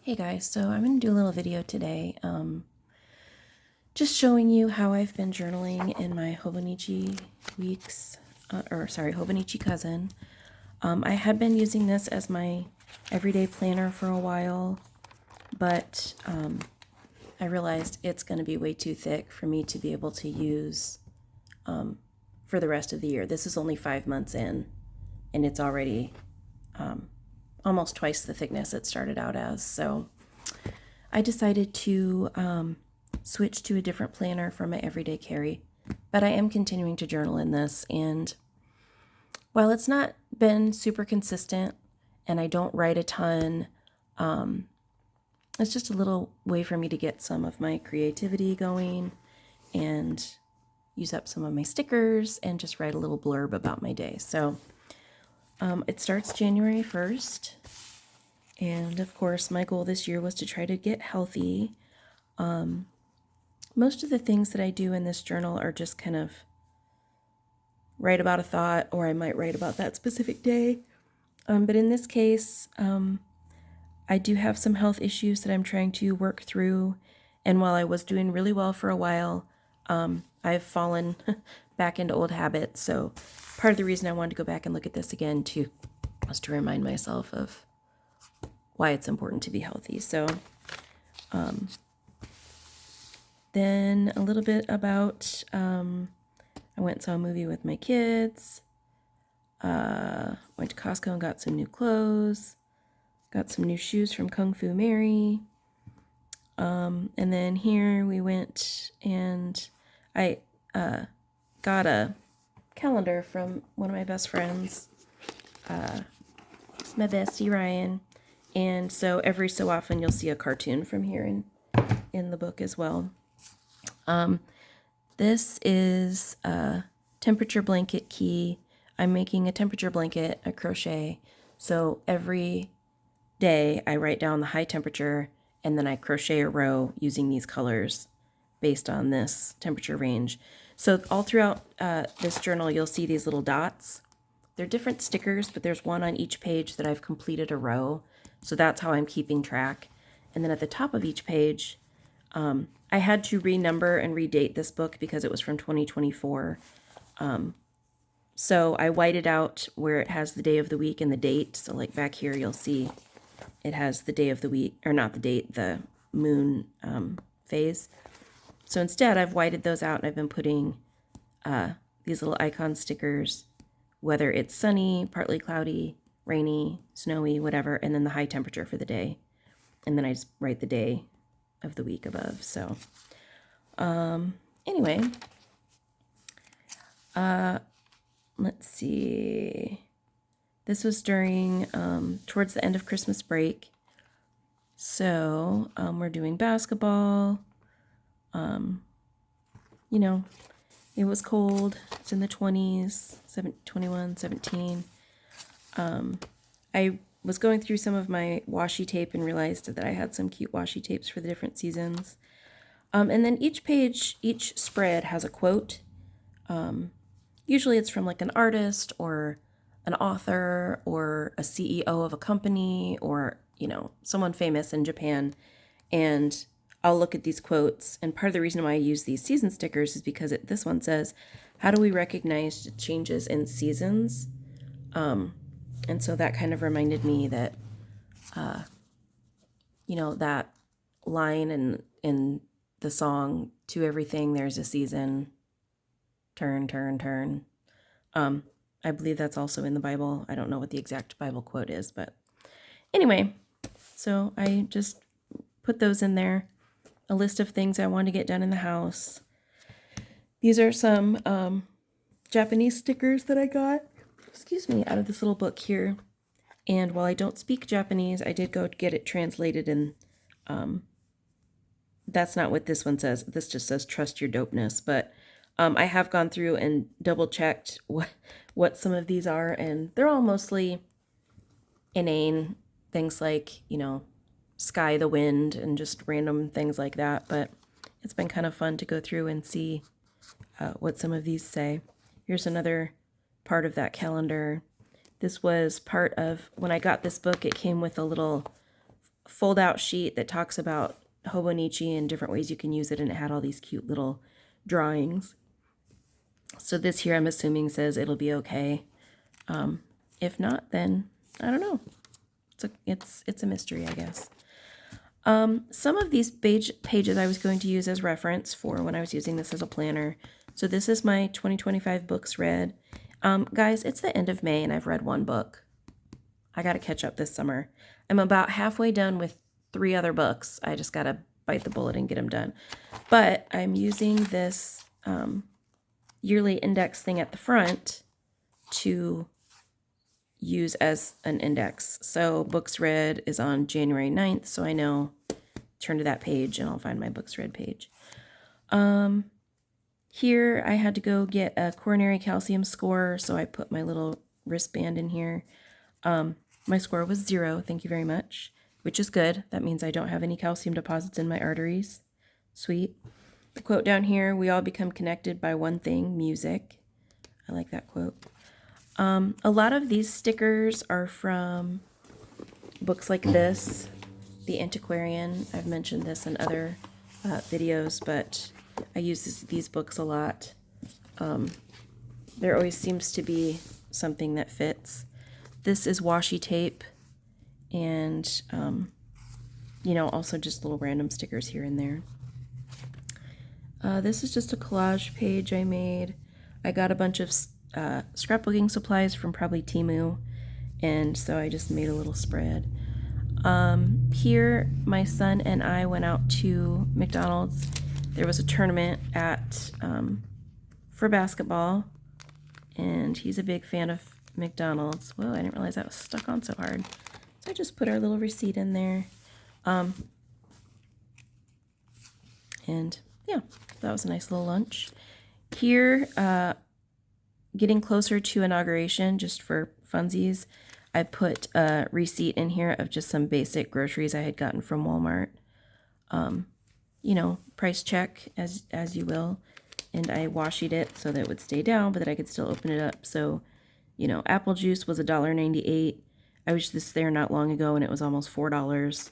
Hey guys, so I'm going to do a little video today, just showing you how I've been journaling in my Hobonichi weeks, Hobonichi Cousin. I had been using this as my everyday planner for a while, but I realized it's going to be way too thick for me to be able to use for the rest of the year. This is only 5 months in, and it's already almost twice the thickness it started out as, so I decided to switch to a different planner for my everyday carry, but I am continuing to journal in this. And while it's not been super consistent and I don't write a ton, it's just a little way for me to get some of my creativity going and use up some of my stickers and just write a little blurb about my day. So it starts January 1st. And of course, my goal this year was to try to get healthy. Most of the things that I do in this journal are just kind of write about a thought, or I might write about that specific day. But in this case, I do have some health issues that I'm trying to work through. And while I was doing really well for a while, I've fallen back into old habits. So part of the reason I wanted to go back and look at this again was to remind myself of why it's important to be healthy. So then a little bit about, I went and saw a movie with my kids, went to Costco and got some new clothes, got some new shoes from Kung Fu Mary, and then here we went and I got a calendar from one of my best friends, my bestie Ryan. And so every so often you'll see a cartoon from here in the book as well. This is a temperature blanket key. I'm making a temperature blanket, a crochet. So every day I write down the high temperature and then I crochet a row using these colors based on this temperature range. So all throughout this journal, you'll see these little dots. They're different stickers, but there's one on each page that I've completed a row. So that's how I'm keeping track. And then at the top of each page, I had to renumber and redate this book because it was from 2024. So I whited out where it has the day of the week and the date. So like back here, you'll see it has the day of the week, or not the date, the moon phase. So instead, I've whited those out and I've been putting these little icon stickers, whether it's sunny, partly cloudy, rainy, snowy, whatever, and then the high temperature for the day. And then I just write the day of the week above. So anyway, let's see. This was during, towards the end of Christmas break. So we're doing basketball. It was cold. It's in the 20s, 21, 17. I was going through some of my washi tape and realized that I had some cute washi tapes for the different seasons. And then each page, each spread has a quote. Usually it's from like an artist or an author or a CEO of a company or, someone famous in Japan. And I'll look at these quotes. And part of the reason why I use these season stickers is because this one says, how do we recognize changes in seasons? And so that kind of reminded me that, that line in the song, to everything there's a season, turn, turn, turn. I believe that's also in the Bible. I don't know what the exact Bible quote is, but anyway, so I just put those in there. A list of things I want to get done in the house. These are some Japanese stickers that I got, out of this little book here. And while I don't speak Japanese, I did go get it translated, and that's not what this one says. This just says trust your dopeness. But I have gone through and double checked what some of these are, and they're all mostly inane things like, sky, the wind, and just random things like that. But it's been kind of fun to go through and see what some of these say. Here's another part of that calendar. This was part of, when I got this book, it came with a little fold-out sheet that talks about Hobonichi and different ways you can use it, and it had all these cute little drawings. So this here, I'm assuming, says it'll be okay. If not, then I don't know. It's a mystery, I guess. Some of these pages I was going to use as reference for when I was using this as a planner. So this is my 2025 books read. Guys, it's the end of May and I've read one book. I got to catch up this summer. I'm about halfway done with 3 other books. I just got to bite the bullet and get them done. But I'm using this yearly index thing at the front to use as an index. So books read is on January 9th, so I know, turn to that page and I'll find my books read page. Here I had to go get a coronary calcium score, so I put my little wristband in here. My score was 0, thank you very much, which is good. That means I don't have any calcium deposits in my arteries. Sweet. The quote down here, we all become connected by one thing, music. I like that quote. A lot of these stickers are from books like this, The Antiquarian. I've mentioned this in other videos, but I use these books a lot. There always seems to be something that fits. This is washi tape, and you know, also just little random stickers here and there. This is just a collage page I made. I got a bunch of scrapbooking supplies from probably Temu, and so I just made a little spread. Here my son and I went out to McDonald's. There was a tournament at for basketball, and he's a big fan of McDonald's. Whoa, I didn't realize that was stuck on so hard. So I just put our little receipt in there. And yeah, that was a nice little lunch. Here, getting closer to inauguration, just for funsies, I put a receipt in here of just some basic groceries I had gotten from Walmart. You know, price check as you will. And I washied it so that it would stay down, but that I could still open it up. So, you know, apple juice was $1.98. I was just there not long ago and it was almost $4.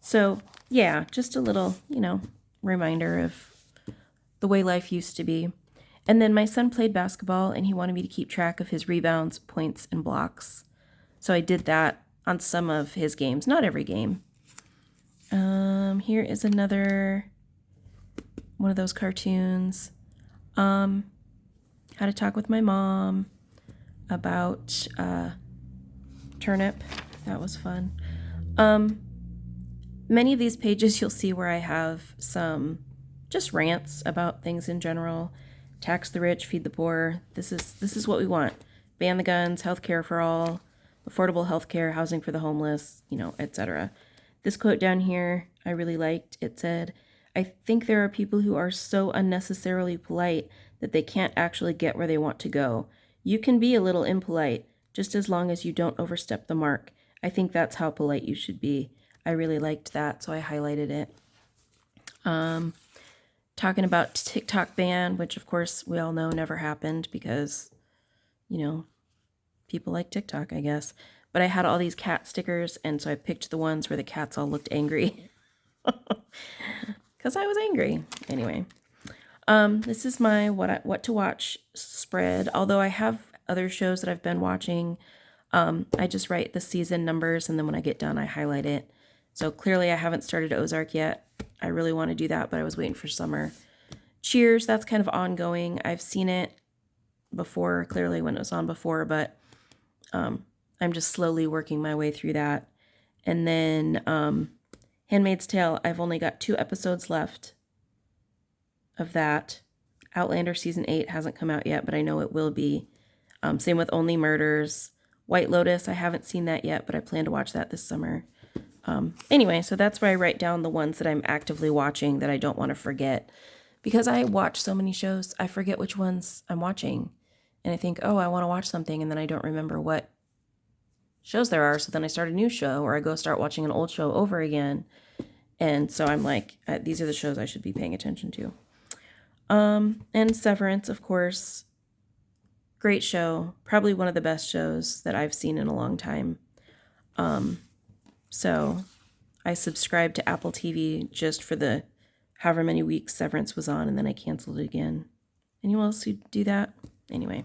So yeah, just a little, you know, reminder of the way life used to be. And then my son played basketball and he wanted me to keep track of his rebounds, points, and blocks. So I did that on some of his games, not every game. Here is another one of those cartoons. How to talk with my mom about turnip. That was fun. Many of these pages you'll see where I have some just rants about things in general. Tax the rich, feed the poor. This is what we want. Ban the guns, healthcare for all, affordable healthcare, housing for the homeless, you know, etc. This quote down here I really liked. It said, I think there are people who are so unnecessarily polite that they can't actually get where they want to go. You can be a little impolite, just as long as you don't overstep the mark. I think that's how polite you should be. I really liked that, so I highlighted it. Talking about TikTok ban, which of course we all know never happened because, you know, people like TikTok, I guess. But I had all these cat stickers, and so I picked the ones where the cats all looked angry. Because I was angry. Anyway, this is my what to watch spread. Although I have other shows that I've been watching, I just write the season numbers, and then when I get done, I highlight it. So clearly I haven't started Ozark yet. I really want to do that, but I was waiting for summer. Cheers, that's kind of ongoing. I've seen it before, clearly when it was on before, but I'm just slowly working my way through that. And then Handmaid's Tale, I've only got 2 episodes left of that. Outlander Season 8 hasn't come out yet, but I know it will be. Same with Only Murders. White Lotus, I haven't seen that yet, but I plan to watch that this summer. Anyway, so that's where I write down the ones that I'm actively watching that I don't want to forget. Because I watch so many shows, I forget which ones I'm watching. And I think, oh, I want to watch something, and then I don't remember what shows there are. So then I start a new show, or I go start watching an old show over again. And so I'm like, these are the shows I should be paying attention to. And Severance, of course. Great show. Probably one of the best shows that I've seen in a long time. So I subscribed to Apple TV just for the however many weeks Severance was on, and then I canceled it again. Anyone else who do that? Anyway,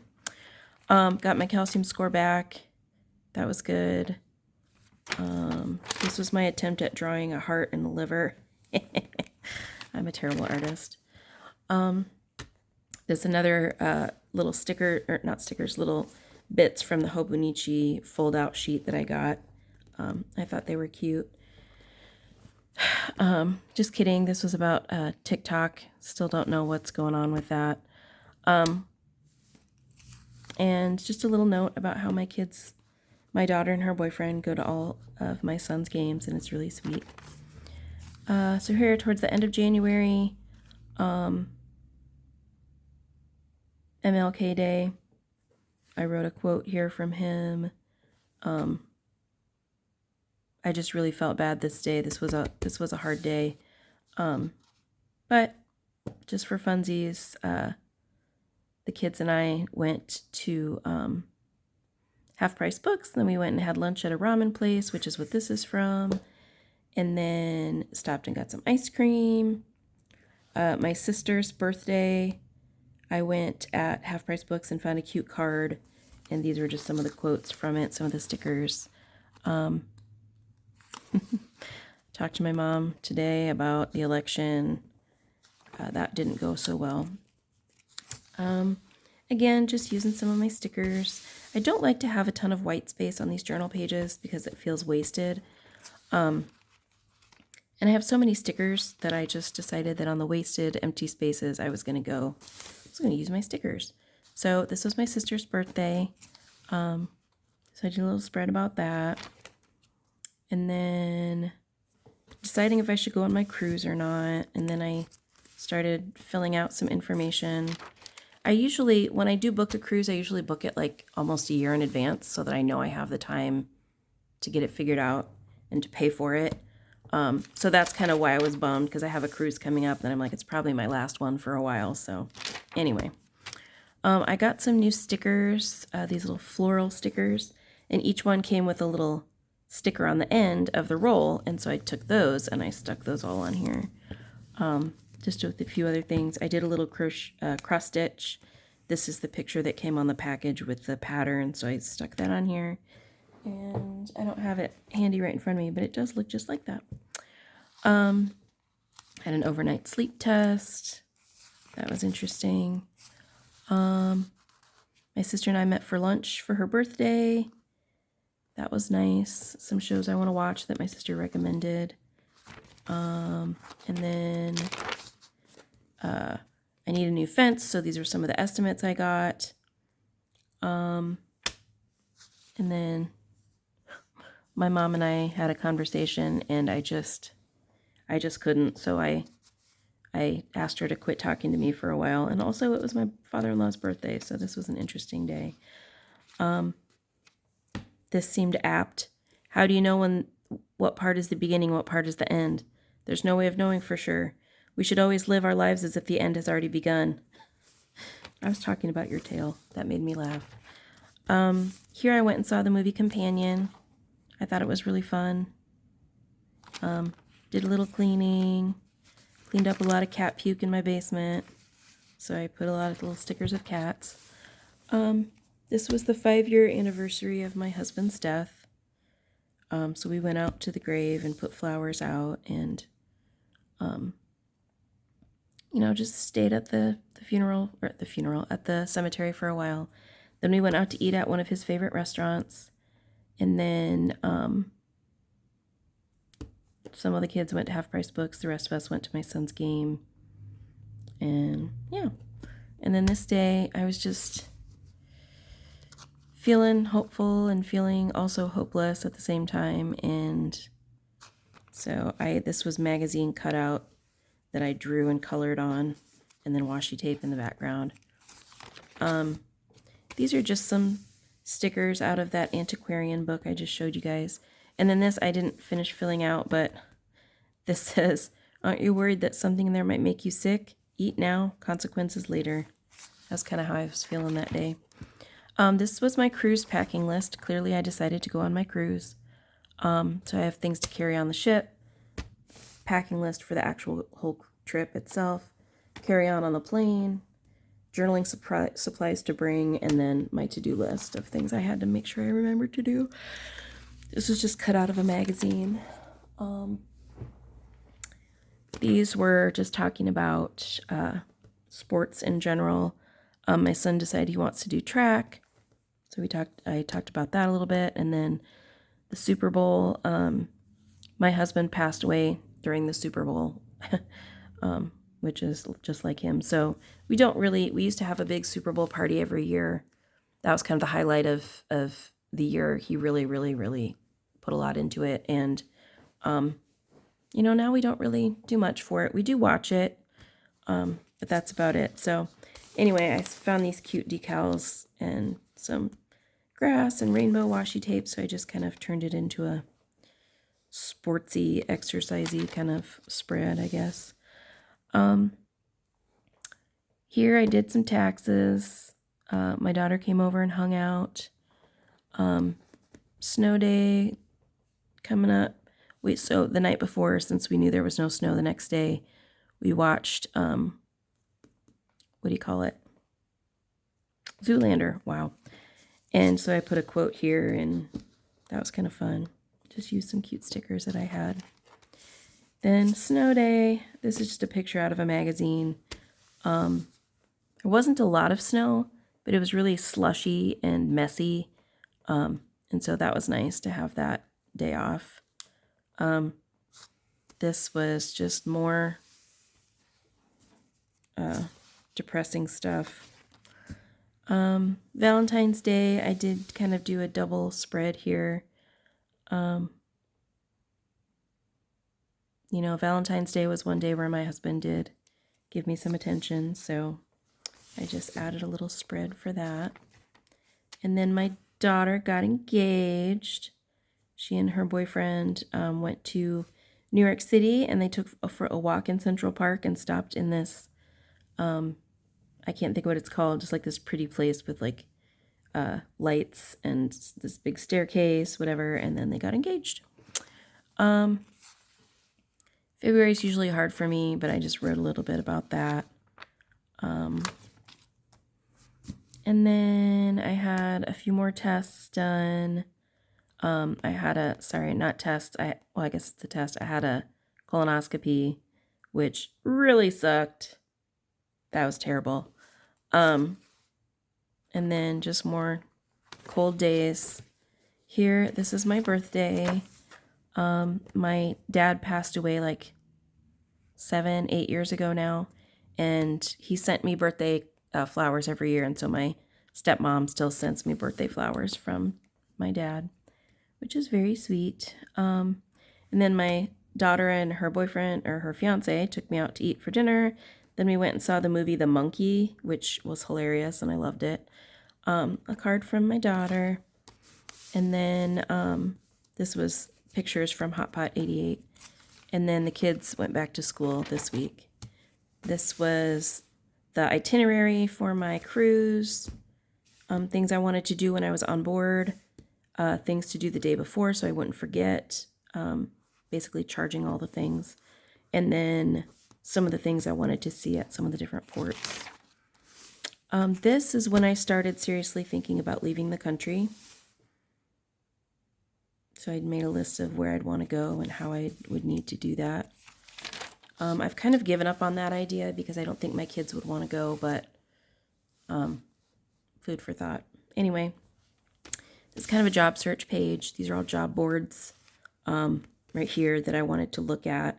got my calcium score back. That was good. This was my attempt at drawing a heart and a liver. I'm a terrible artist. There's another little sticker, or not stickers, little bits from the Hobonichi fold-out sheet that I got. I thought they were cute. Just kidding. This was about TikTok. Still don't know what's going on with that. And just a little note about how my kids, my daughter and her boyfriend, go to all of my son's games, and it's really sweet. So here, towards the end of January, MLK Day, I wrote a quote here from him. I just really felt bad this day. This was a hard day, but just for funsies, the kids and I went to Half Price Books. Then we went and had lunch at a ramen place, which is what this is from, and then stopped and got some ice cream. My sister's birthday, I went at Half Price Books and found a cute card, and these were just some of the quotes from it, some of the stickers. Talked to my mom today about the election. That didn't go so well. Again, just using some of my stickers. I don't like to have a ton of white space on these journal pages because it feels wasted. And I have so many stickers that I just decided that on the wasted empty spaces I was going to use my stickers. So this was my sister's birthday. So I did a little spread about that. And then deciding if I should go on my cruise or not. And then I started filling out some information. When I do book a cruise, I usually book it like almost a year in advance so that I know I have the time to get it figured out and to pay for it. So that's kind of why I was bummed, because I have a cruise coming up and I'm like, it's probably my last one for a while. So anyway, I got some new stickers, these little floral stickers, and each one came with a little sticker on the end of the roll. And so I took those and I stuck those all on here. Just with a few other things. I did a little cross stitch. This is the picture that came on the package with the pattern, so I stuck that on here. And I don't have it handy right in front of me, but it does look just like that. Had an overnight sleep test. That was interesting. My sister and I met for lunch for her birthday. That was nice. Some shows I want to watch that my sister recommended. And then I need a new fence, so these are some of the estimates I got. And then my mom and I had a conversation, and I just couldn't, so I asked her to quit talking to me for a while. And also it was my father-in-law's birthday, so this was an interesting day. This seemed apt. How do you know what part is the beginning, what part is the end? There's no way of knowing for sure. We should always live our lives as if the end has already begun. I was talking about your tail. That made me laugh. Here I went and saw the movie Companion. I thought it was really fun. Did a little cleaning. Cleaned up a lot of cat puke in my basement. So I put a lot of little stickers of cats. This was the 5-year anniversary of my husband's death. So we went out to the grave and put flowers out and just stayed at the cemetery for a while. Then we went out to eat at one of his favorite restaurants. And then some of the kids went to Half Price Books. The rest of us went to my son's game. And yeah. And then this day I was just feeling hopeful and feeling also hopeless at the same time. And so this was magazine cutout that I drew and colored on, and then washi tape in the background. These are just some stickers out of that antiquarian book I just showed you guys. And then this I didn't finish filling out, but this says, aren't you worried that something in there might make you sick? Eat now, consequences later. That's kind of how I was feeling that day. This was my cruise packing list. Clearly I decided to go on my cruise. So I have things to carry on the ship, packing list for the actual whole trip itself, carry on the plane, journaling supplies to bring, and then my to-do list of things I had to make sure I remembered to do. This was just cut out of a magazine. These were just talking about sports in general. My son decided he wants to do track, so I talked about that a little bit, and then the Super Bowl. My husband passed away during the Super Bowl, which is just like him. So we used to have a big Super Bowl party every year. That was kind of the highlight of the year. He really, really, really put a lot into it. And, now we don't really do much for it. We do watch it, but that's about it. So anyway, I found these cute decals and some grass and rainbow washi tape. So I just kind of turned it into a sportsy, exercisey kind of spread, I guess. Here I did some taxes. My daughter came over and hung out. Snow day coming up. So the night before, since we knew there was no snow the next day, we watched, what do you call it? Zoolander. Wow. And so I put a quote here, and that was kind of fun. Just used some cute stickers that I had. Then snow day. This is just a picture out of a magazine. There wasn't a lot of snow, but it was really slushy and messy. And so that was nice to have that day off. This was just more depressing stuff. Valentine's Day, I did kind of do a double spread here. Valentine's Day was one day where my husband did give me some attention, so I just added a little spread for that. And then my daughter got engaged. She and her boyfriend went to New York City, and they took for a walk in Central Park and stopped in this, I can't think of what it's called, just like this pretty place with like lights and this big staircase, whatever, and then they got engaged. February is usually hard for me, but I just wrote a little bit about that. And then I had a few more tests done. I had I guess it's a test. I had a colonoscopy, which really sucked. That was terrible. And then just more cold days. Here, this is my birthday. My dad passed away like 7-8 years ago now, and he sent me birthday flowers every year, and so my stepmom still sends me birthday flowers from my dad, which is very sweet. And then my daughter and her boyfriend, or her fiance, took me out to eat for dinner. Then we went and saw the movie The Monkey, which was hilarious, and I loved it. A card from my daughter. And then this was pictures from Hot Pot 88. And then the kids went back to school this week. This was the itinerary for my cruise, things I wanted to do when I was on board, things to do the day before so I wouldn't forget, basically charging all the things, and then some of the things I wanted to see at some of the different ports. This is when I started seriously thinking about leaving the country. So I'd made a list of where I'd want to go and how I would need to do that. I've kind of given up on that idea because I don't think my kids would want to go, but food for thought. Anyway, it's kind of a job search page. These are all job boards right here that I wanted to look at.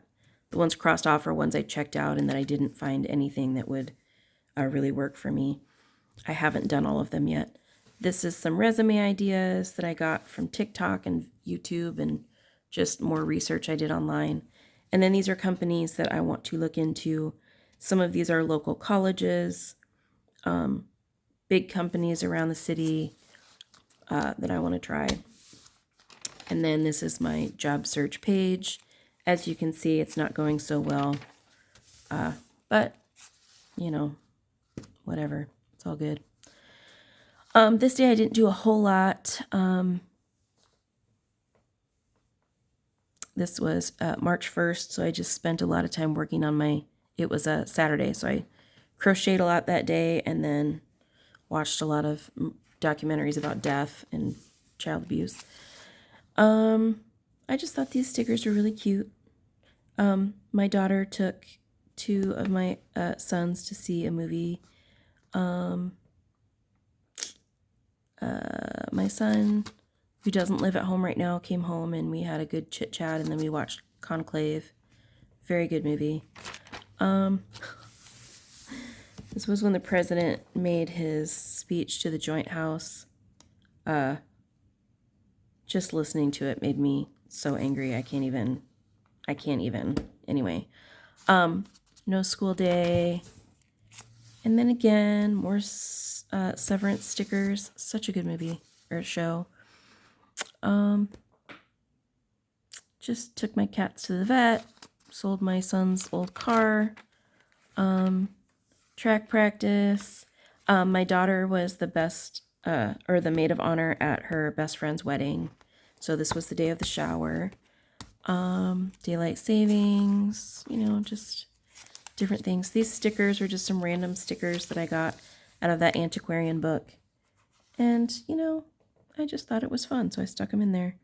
The ones crossed off are ones I checked out and that I didn't find anything that would really work for me. I haven't done all of them yet. This is some resume ideas that I got from TikTok and YouTube and just more research I did online. And then these are companies that I want to look into. Some of these are local colleges, big companies around the city that I want to try. And then this is my job search page. As you can see, it's not going so well, but whatever, it's all good. This day I didn't do a whole lot. This was March 1st, so I just spent a lot of time working on it was a Saturday, so I crocheted a lot that day and then watched a lot of documentaries about death and child abuse. I just thought these stickers were really cute. My daughter took 2 of my sons to see a movie. My son, who doesn't live at home right now, came home and we had a good chit chat, and then we watched Conclave. Very good movie. This was when the president made his speech to the Joint House. Just listening to it made me so angry. I can't even. Anyway, no school day. And then again, more Severance stickers. Such a good movie or show. Just took my cats to the vet. Sold my son's old car. Track practice. My daughter was the best, or the maid of honor at her best friend's wedding. So this was the day of the shower. Daylight savings, just different things. These stickers are just some random stickers that I got out of that antiquarian book. And, I just thought it was fun, so I stuck them in there.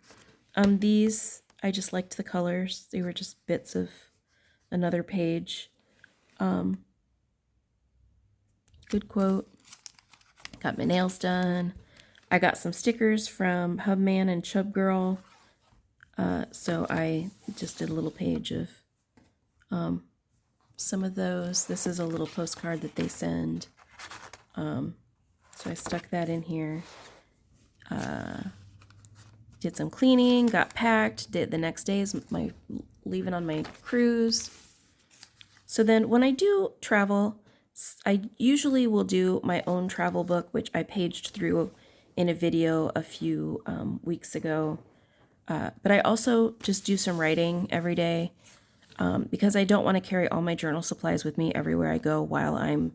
These, I just liked the colors. They were just bits of another page. Good quote. Got my nails done. I got some stickers from Hubman and Chub Girl. So I just did a little page of some of those. This is a little postcard that they send. So I stuck that in here. Did some cleaning, got packed. Did the next day is my leaving on my cruise. So then when I do travel, I usually will do my own travel book, which I paged through in a video a few weeks ago. But I also just do some writing every day because I don't want to carry all my journal supplies with me everywhere I go while I'm,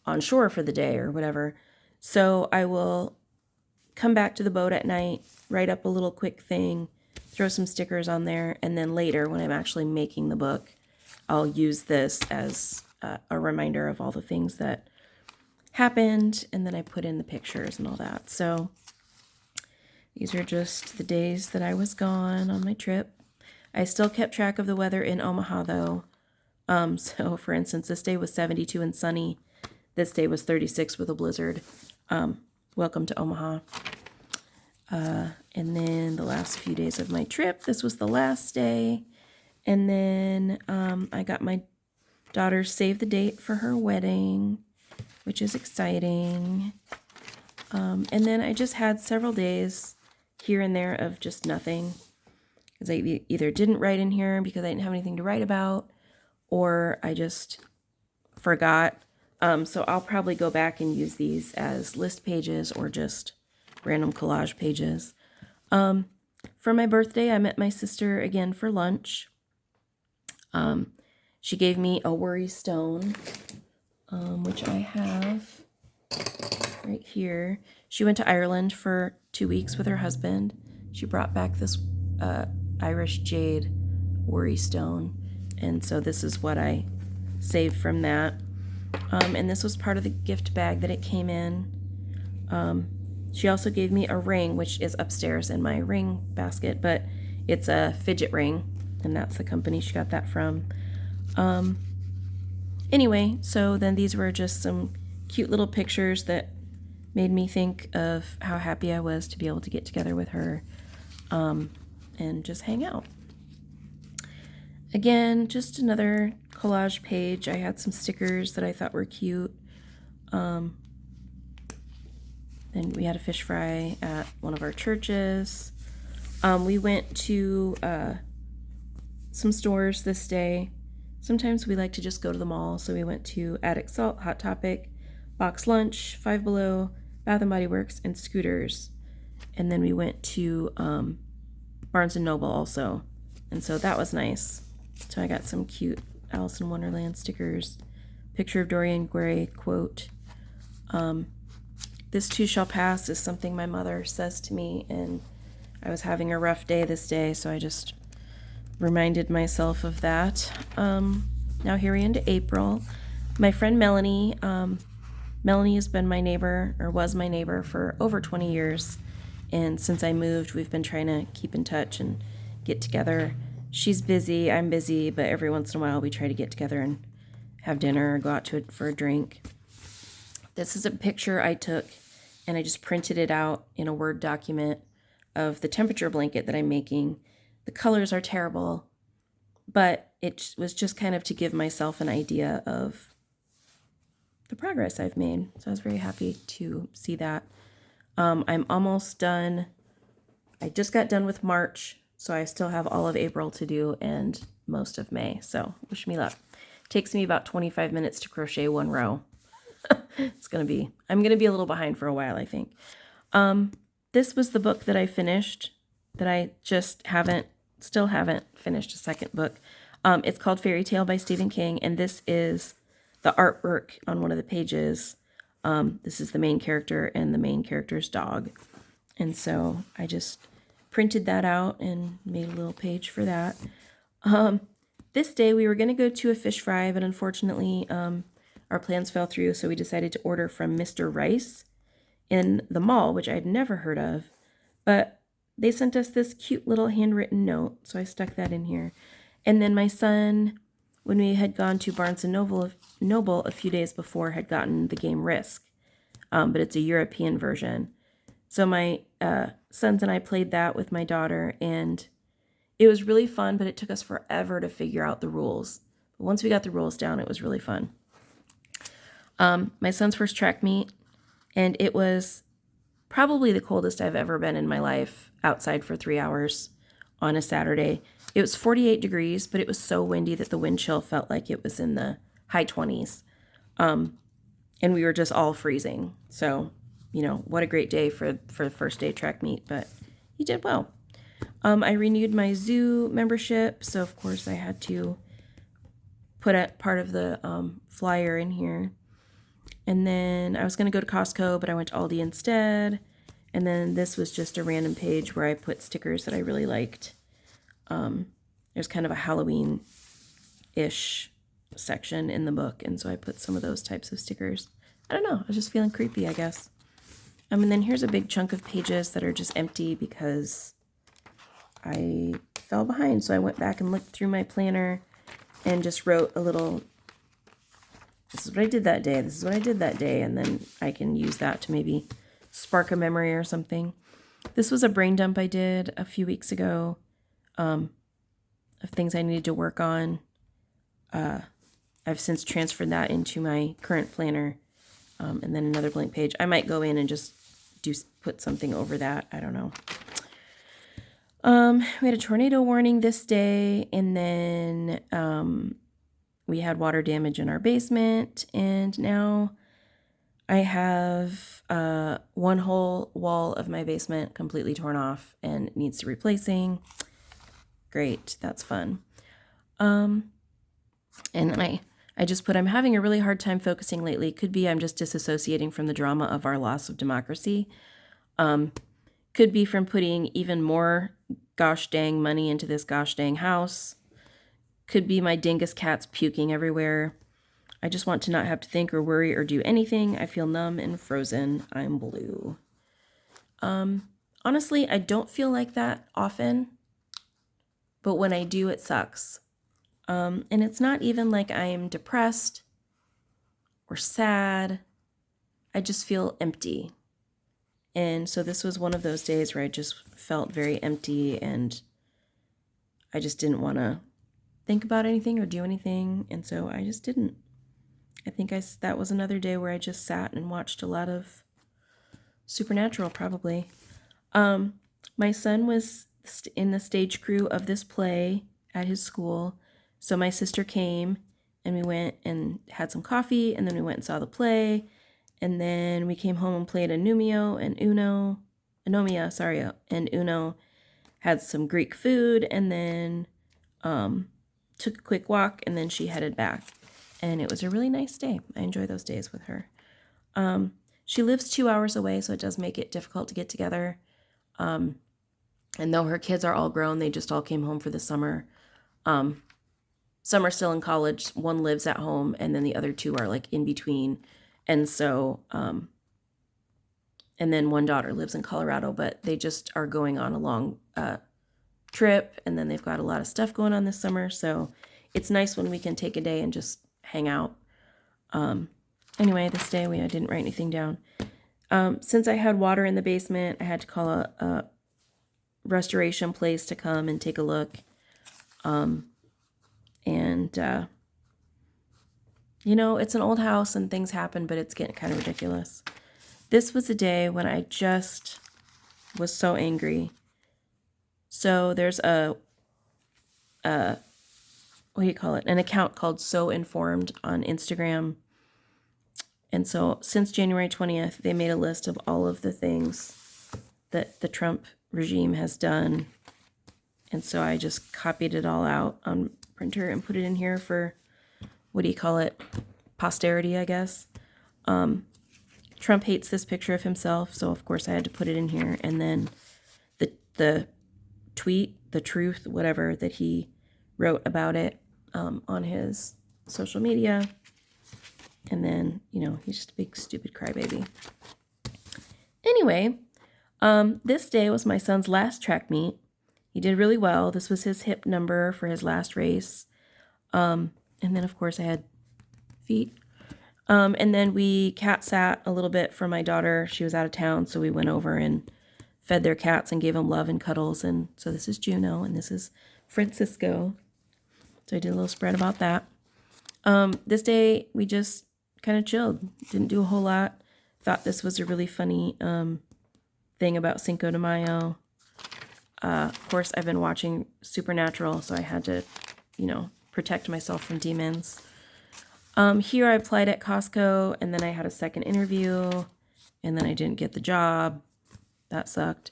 on shore for the day or whatever. So I will come back to the boat at night, write up a little quick thing, throw some stickers on there, and then later when I'm actually making the book, I'll use this as a reminder of all the things that happened, and then I put in the pictures and all that. So these are just the days that I was gone on my trip. I still kept track of the weather in Omaha, though. So, for instance, this day was 72 and sunny. This day was 36 with a blizzard. Welcome to Omaha. And then the last few days of my trip, this was the last day. And then I got my daughter save the date for her wedding, which is exciting. And then I just had several days here and there of just nothing. Because I either didn't write in here because I didn't have anything to write about, or I just forgot. So I'll probably go back and use these as list pages or just random collage pages. For my birthday, I met my sister again for lunch. She gave me a worry stone, which I have right here. She went to Ireland for 2 weeks with her husband. She brought back this Irish jade worry stone, and so this is what I saved from that. And this was part of the gift bag that it came in. She also gave me a ring, which is upstairs in my ring basket, but it's a fidget ring, and that's the company she got that from. Anyway, so then these were just some cute little pictures that made me think of how happy I was to be able to get together with her and just hang out. Again, just another collage page. I had some stickers that I thought were cute. Then we had a fish fry at one of our churches. We went to some stores this day. Sometimes we like to just go to the mall, so we went to Attic Salt, Hot Topic, Box Lunch, Five Below, Bath & Body Works, and Scooters. And then we went to Barnes & Noble also. And so that was nice. So I got some cute Alice in Wonderland stickers. Picture of Dorian Gray quote. This too shall pass is something my mother says to me, and I was having a rough day this day, so I just reminded myself of that. Now here we into April. My friend Melanie, Melanie has been my neighbor, or was my neighbor, for over 20 years. And since I moved, we've been trying to keep in touch and get together. She's busy, I'm busy, but every once in a while we try to get together and have dinner or go out to it for a drink. This is a picture I took, and I just printed it out in a Word document of the temperature blanket that I'm making. The colors are terrible, but it was just kind of to give myself an idea of the progress I've made. So I was very happy to see that. I'm almost done. I just got done with March, so I still have all of April to do and most of May. So wish me luck. It takes me about 25 minutes to crochet one row. I'm going to be a little behind for a while, I think. This was the book that I finished, that I just still haven't finished a second book. It's called Fairy Tale by Stephen King, and this is the artwork on one of the pages. This is the main character and the main character's dog. And so I just printed that out and made a little page for that. This day we were going to go to a fish fry, but unfortunately our plans fell through, so we decided to order from Mr. Rice in the mall, which I'd never heard of. But they sent us this cute little handwritten note, so I stuck that in here. And then my son, when we had gone to Barnes & Noble a few days before, had gotten the game Risk, but it's a European version. So my sons and I played that with my daughter, and it was really fun, but it took us forever to figure out the rules. But once we got the rules down, it was really fun. My son's first track meet, and it was probably the coldest I've ever been in my life outside for 3 hours on a Saturday. It was 48 degrees, but it was so windy that the wind chill felt like it was in the high 20s. And we were just all freezing. So, what a great day for the first day track meet, but he did well. I renewed my zoo membership, so of course I had to put a part of the flyer in here. And then I was going to go to Costco, but I went to Aldi instead. And then this was just a random page where I put stickers that I really liked. There's kind of a Halloween-ish section in the book, and so I put some of those types of stickers. I don't know, I was just feeling creepy, I guess. And then here's a big chunk of pages that are just empty because I fell behind. So I went back and looked through my planner and just wrote a little, this is what I did that day, this is what I did that day, and then I can use that to maybe spark a memory or something. This was a brain dump I did a few weeks ago of things I needed to work on. I've since transferred that into my current planner, and then another blank page. I might go in and just put something over that. I don't know. We had a tornado warning this day, and then we had water damage in our basement, and now I have one whole wall of my basement completely torn off and it needs replacing. Great, that's fun. And then I just put, I'm having a really hard time focusing lately. Could be I'm just disassociating from the drama of our loss of democracy. Could be from putting even more gosh dang money into this gosh dang house. Could be my dingus cats puking everywhere. I just want to not have to think or worry or do anything. I feel numb and frozen. I'm blue. Honestly, I don't feel like that often, but when I do, it sucks. And it's not even like I'm depressed or sad. I just feel empty. And so this was one of those days where I just felt very empty and I just didn't want to think about anything or do anything. And so I just didn't. I think that was another day where I just sat and watched a lot of Supernatural, probably. My son was in the stage crew of this play at his school. So my sister came and we went and had some coffee, and then we went and saw the play, and then we came home and played Anomia, and Uno, had some Greek food, and then took a quick walk, and then she headed back. And it was a really nice day. I enjoy those days with her. She lives 2 hours away, so it does make it difficult to get together. And though her kids are all grown, they just all came home for the summer. Some are still in college. One lives at home, and then the other two are like in between. And so, and then one daughter lives in Colorado, but they just are going on a long trip, and then they've got a lot of stuff going on this summer. So it's nice when we can take a day and just hang out. Anyway, this day I didn't write anything down. Since I had water in the basement, I had to call a restoration place to come and take a look. You know, it's an old house and things happen, but it's getting kind of ridiculous. This was a day when I just was so angry. So there's what do you call it? An account called So Informed on Instagram. And so since January 20th, they made a list of all of the things that the Trump regime has done. And so I just copied it all out on printer and put it in here for, what do you call it? Posterity, I guess. Trump hates this picture of himself, so of course I had to put it in here. And then the tweet, the truth, whatever, that he wrote about it on his social media. And then, you know, he's just a big stupid crybaby. Anyway, this day was my son's last track meet. He did really well. This was his hip number for his last race. And then, of course, I had feet. And then we cat sat a little bit for my daughter. She was out of town, so we went over and fed their cats and gave them love and cuddles. And so this is Juno, and this is Francisco. So I did a little spread about that. This day, we just kind of chilled. Didn't do a whole lot. Thought this was a really funny thing about Cinco de Mayo. Of course, I've been watching Supernatural, so I had to, you know, protect myself from demons. Here I applied at Costco, and then I had a second interview, and then I didn't get the job. That sucked.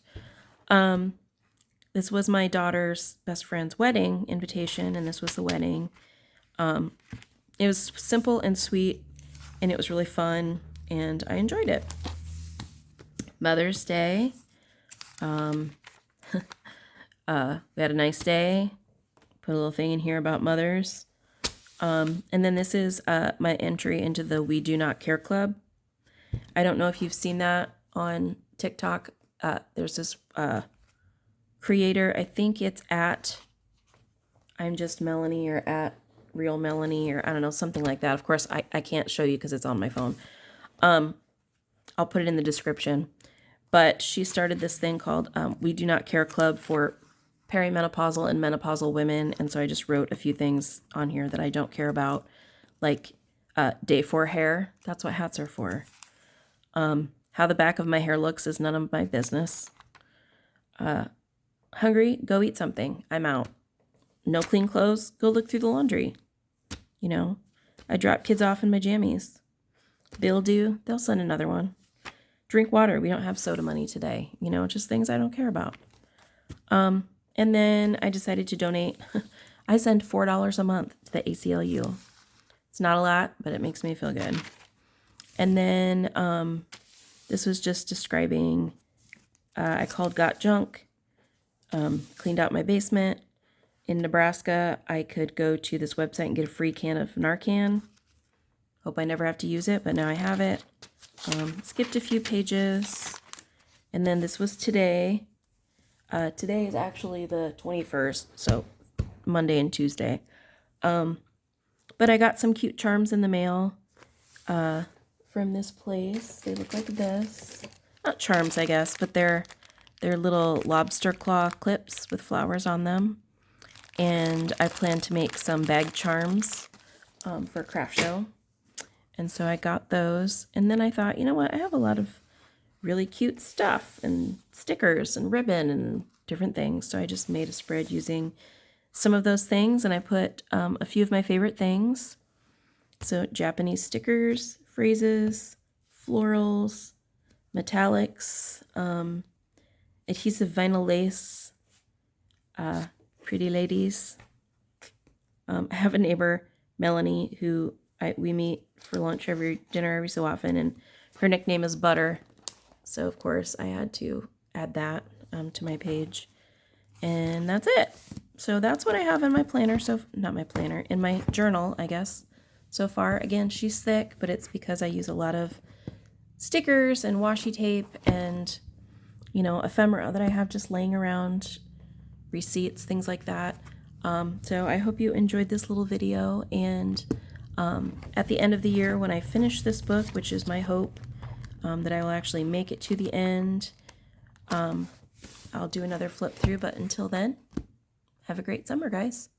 This was my daughter's best friend's wedding invitation, and this was the wedding. It was simple and sweet, and it was really fun, and I enjoyed it. Mother's Day. We had a nice day. Put a little thing in here about mothers. And then this is my entry into the We Do Not Care Club. I don't know if you've seen that on TikTok. There's this creator. I think it's at I'm Just Melanie or at Real Melanie or I don't know, something like that. Of course, I can't show you because it's on my phone. I'll put it in the description. But she started this thing called We Do Not Care Club for perimenopausal and menopausal women. And so I just wrote a few things on here that I don't care about, like day 4 hair. That's what hats are for. How the back of my hair looks is none of my business. Hungry? Go eat something. I'm out. No clean clothes? Go look through the laundry. You know, I drop kids off in my jammies. They'll do. They'll send another one. Drink water. We don't have soda money today. You know, just things I don't care about. And then I decided to donate. I send $4 a month to the ACLU. It's not a lot, but it makes me feel good. And then this was just describing, I called Got Junk, cleaned out my basement. In Nebraska, I could go to this website and get a free can of Narcan. Hope I never have to use it, but now I have it. Skipped a few pages. And then this was today. Today is actually the 21st, so Monday and Tuesday. But I got some cute charms in the mail from this place. They look like this. Not charms, I guess, but they're little lobster claw clips with flowers on them. And I plan to make some bag charms for a craft show. And so I got those. And then I thought, you know what? I have a lot of really cute stuff and stickers and ribbon and different things. So I just made a spread using some of those things. And I put a few of my favorite things. So Japanese stickers, phrases, florals, metallics, adhesive vinyl lace, pretty ladies. I have a neighbor, Melanie, who we meet for lunch dinner every so often, and her nickname is Butter. So of course I had to add that to my page. And that's it. So that's what I have in my planner. So, not my planner, in my journal, I guess, so far. Again, she's thick, but it's because I use a lot of stickers and washi tape and, you know, ephemera that I have just laying around, receipts, things like that. So I hope you enjoyed this little video, and at the end of the year when I finish this book, which is my hope, that I will actually make it to the end, I'll do another flip through, but until then, have a great summer, guys.